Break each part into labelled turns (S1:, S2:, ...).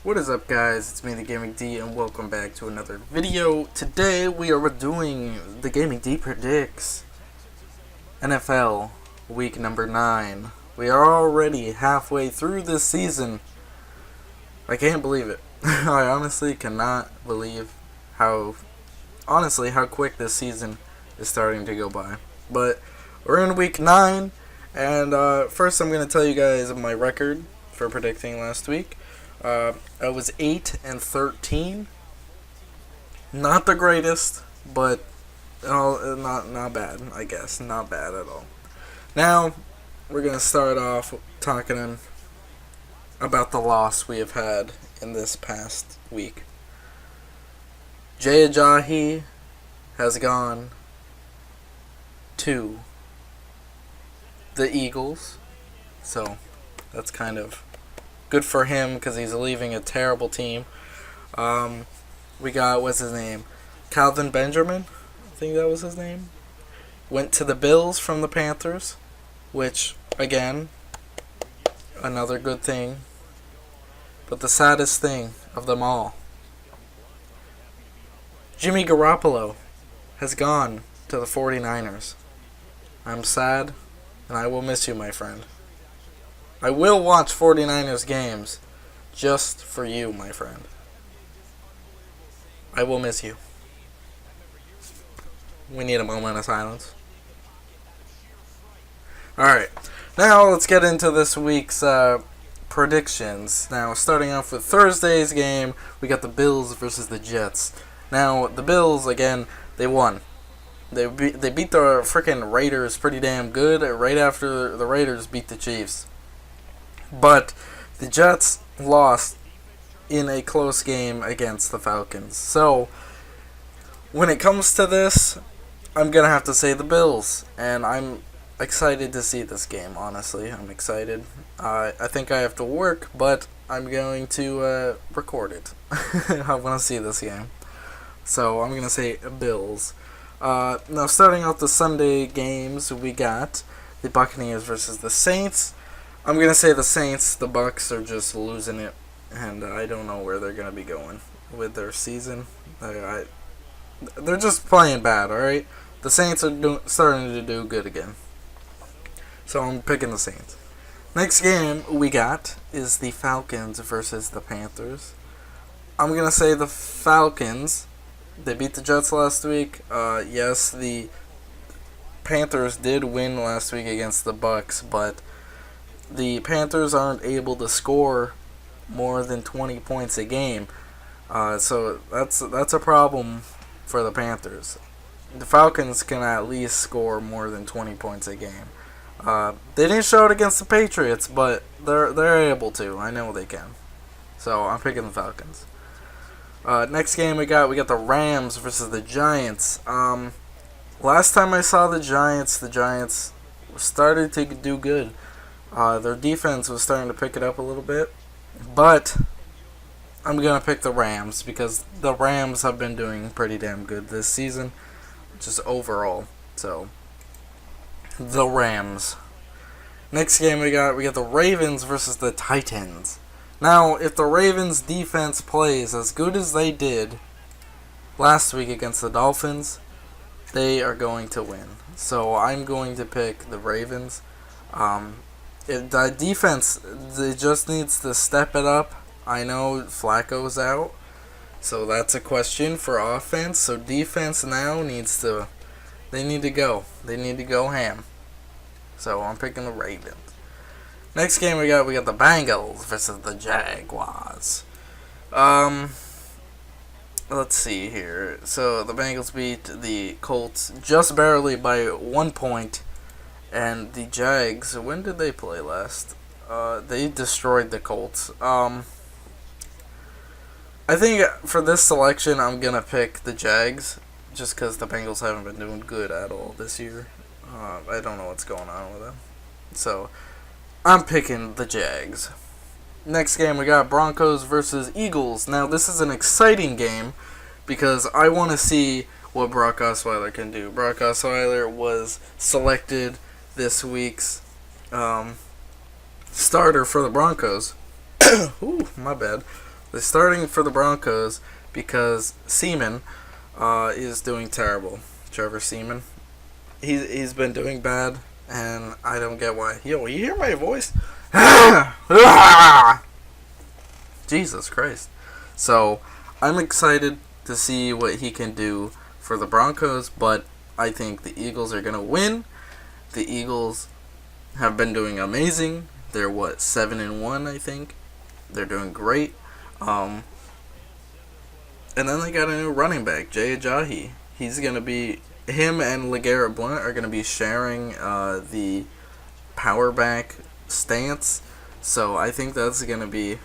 S1: What is up, guys? It's me, TheGamingD, and welcome back to another video. Today we are doing TheGamingD predicts NFL week number 9. We are already halfway through this season. I can't believe it. I honestly cannot believe how quick this season is starting to go by. But we're in week 9, and first I'm going to tell you guys my record for predicting last week. I was 8-13. Not the greatest, but not bad, I guess. Not bad at all. Now, we're going to start off talking about the loss we have had in this past week. Jay Ajayi has gone to the Eagles, so that's kind of good for him because he's leaving a terrible team. We got, what's his name? Calvin Benjamin, I think that was his name. Went to the Bills from the Panthers, which, again, another good thing. But the saddest thing of them all, Jimmy Garoppolo has gone to the 49ers. I'm sad, and I will miss you, my friend. I will watch 49ers games just for you, my friend. I will miss you. We need a moment of silence. Alright, now let's get into this week's predictions. Now, starting off with Thursday's game, we got the Bills versus the Jets. Now, the Bills, again, they won. They beat the freaking Raiders pretty damn good right after the Raiders beat the Chiefs. But the Jets lost in a close game against the Falcons. So, when it comes to this, I'm going to have to say the Bills. And I'm excited to see this game, honestly. I'm excited. I think I have to work, but I'm going to record it. I want to see this game. So, I'm going to say Bills. Now, starting off the Sunday games, we got the Buccaneers versus the Saints. I'm going to say the Saints. The Bucs are just losing it, and I don't know where they're going to be going with their season. They're just playing bad, alright? The Saints are starting to do good again. So I'm picking the Saints. Next game we got is the Falcons versus the Panthers. I'm going to say the Falcons. They beat the Jets last week. Yes, the Panthers did win last week against the Bucs, but the Panthers aren't able to score more than 20 points a game. So that's a problem for the Panthers. The Falcons can at least score more than 20 points a game. They didn't show it against the Patriots, but they're able to. I know they can. So I'm picking the Falcons. Next game we got the Rams versus the Giants. Last time I saw the Giants started to do good. Their defense was starting to pick it up a little bit. But I'm going to pick the Rams because the Rams have been doing pretty damn good this season, just overall. So, the Rams. Next game we got the Ravens versus the Titans. Now, if the Ravens defense plays as good as they did last week against the Dolphins, they are going to win. So, I'm going to pick the Ravens. The defense, it just needs to step it up. I know Flacco's out, so that's a question for offense. So defense now they need to go ham. So I'm picking the Ravens. Next game we got the Bengals versus the Jaguars. Let's see here. So the Bengals beat the Colts just barely by 1 point. And the Jags, when did they play last? They destroyed the Colts. I think for this selection, I'm going to pick the Jags, just because the Bengals haven't been doing good at all this year. I don't know what's going on with them. So, I'm picking the Jags. Next game, we got Broncos versus Eagles. Now, this is an exciting game, because I want to see what Brock Osweiler can do. Brock Osweiler was selected this week's starter for the Broncos. Ooh, my bad. They're starting for the Broncos because Seaman is doing terrible. Trevor Seaman. He's been doing bad, and I don't get why. Yo, you hear my voice? Jesus Christ. So, I'm excited to see what he can do for the Broncos, but I think the Eagles are going to win. The Eagles have been doing amazing. They're, 7-1, I think. They're doing great. And then they got a new running back, Jay Ajayi. He's going to be... Him and LeGarrette Blount are going to be sharing the power back stance. So I think that's going to be...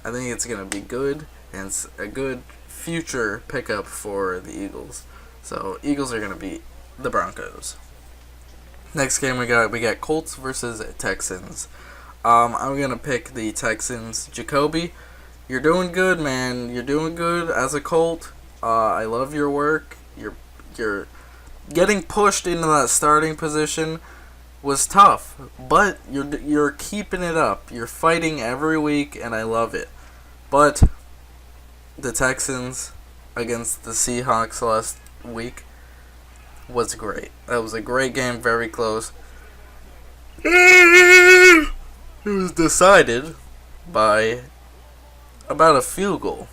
S1: I think it's going to be good, and it's a good future pickup for the Eagles. So Eagles are going to beat the Broncos. Next game we got Colts versus Texans. I'm going to pick the Texans. Jacoby, you're doing good, man. You're doing good as a Colt. I love your work. You're getting pushed into that starting position was tough, but you're keeping it up. You're fighting every week, and I love it. But the Texans against the Seahawks last week was great. That was a great game, very close. It was decided by about a field goal,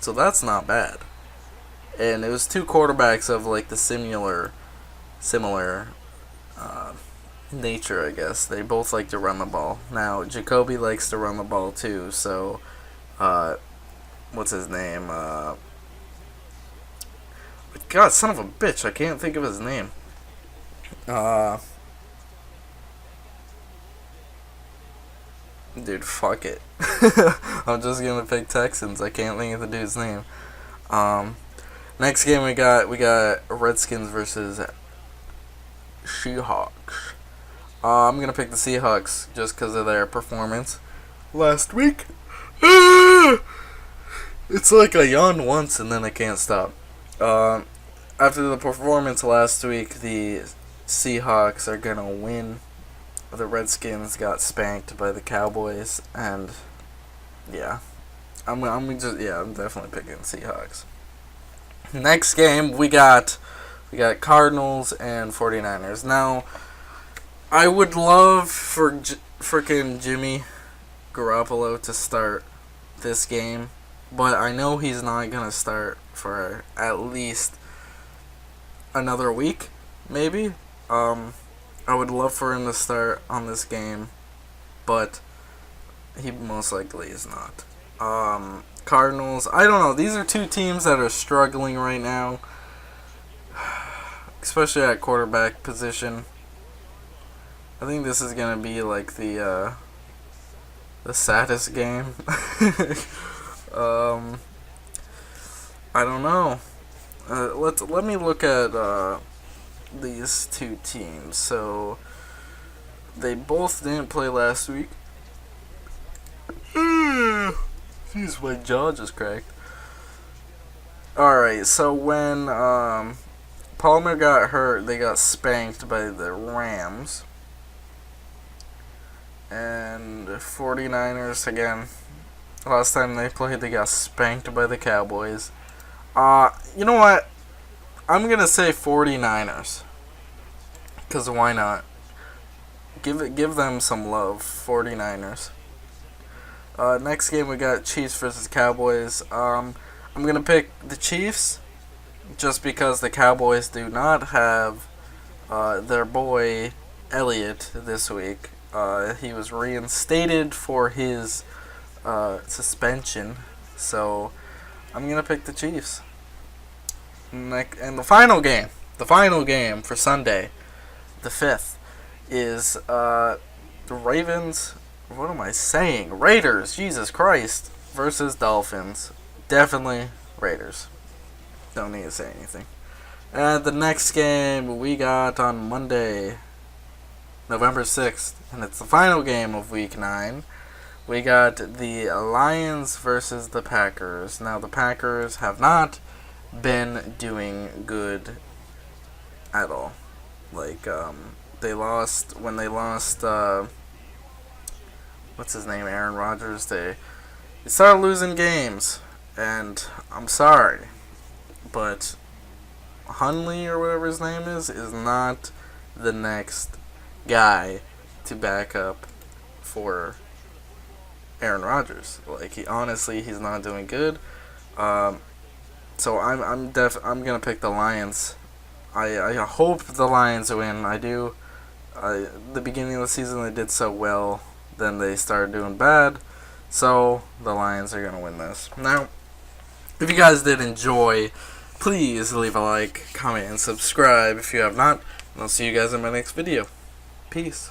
S1: so that's not bad. And it was two quarterbacks of like the similar nature, I guess. They both like to run the ball. Now, Jacoby likes to run the ball too, so, what's his name? God, son of a bitch, I can't think of his name. Dude, fuck it. I'm just gonna pick Texans. I can't think of the dude's name. Next game we got Redskins versus Seahawks. I'm going to pick the Seahawks just because of their performance last week. It's like I yawned once and then I can't stop. After the performance last week, the Seahawks are going to win. The Redskins got spanked by the Cowboys, and yeah. I'm definitely picking Seahawks. Next game, we got Cardinals and 49ers. Now, I would love for freaking Jimmy Garoppolo to start this game, but I know he's not going to start for at least another week, maybe. I would love for him to start on this game, but he most likely is not. Cardinals, I don't know. These are two teams that are struggling right now, especially at quarterback position. I think this is gonna be like the saddest game. I don't know. Let me look at these two teams. So they both didn't play last week. Jeez, my jaw just cracked. Alright, so when Palmer got hurt, they got spanked by the Rams. And 49ers, again, last time they played, they got spanked by the Cowboys. You know what? I'm going to say 49ers. Because why not? Give them some love, 49ers. Next game we got Chiefs versus Cowboys. I'm going to pick the Chiefs just because the Cowboys do not have their boy Elliott this week. He was reinstated for his suspension, so I'm going to pick the Chiefs. And the final game for Sunday, the 5th, is the Ravens... What am I saying? Raiders, Jesus Christ, versus Dolphins. Definitely Raiders. Don't need to say anything. And the next game we got on Monday, November 6th, and it's the final game of Week 9. We got the Lions versus the Packers. Now, the Packers have not been doing good at all. Like, they lost, what's his name, Aaron Rodgers, He started losing games, and I'm sorry, but Hunley or whatever his name is not the next guy to back up for Aaron Rodgers. Like he's not doing good. So I'm gonna pick the Lions. I hope the Lions win. I do. The beginning of the season they did so well, then they started doing bad. So the Lions are gonna win this. Now, if you guys did enjoy, please leave a like, comment, and subscribe if you have not. And I'll see you guys in my next video. Peace.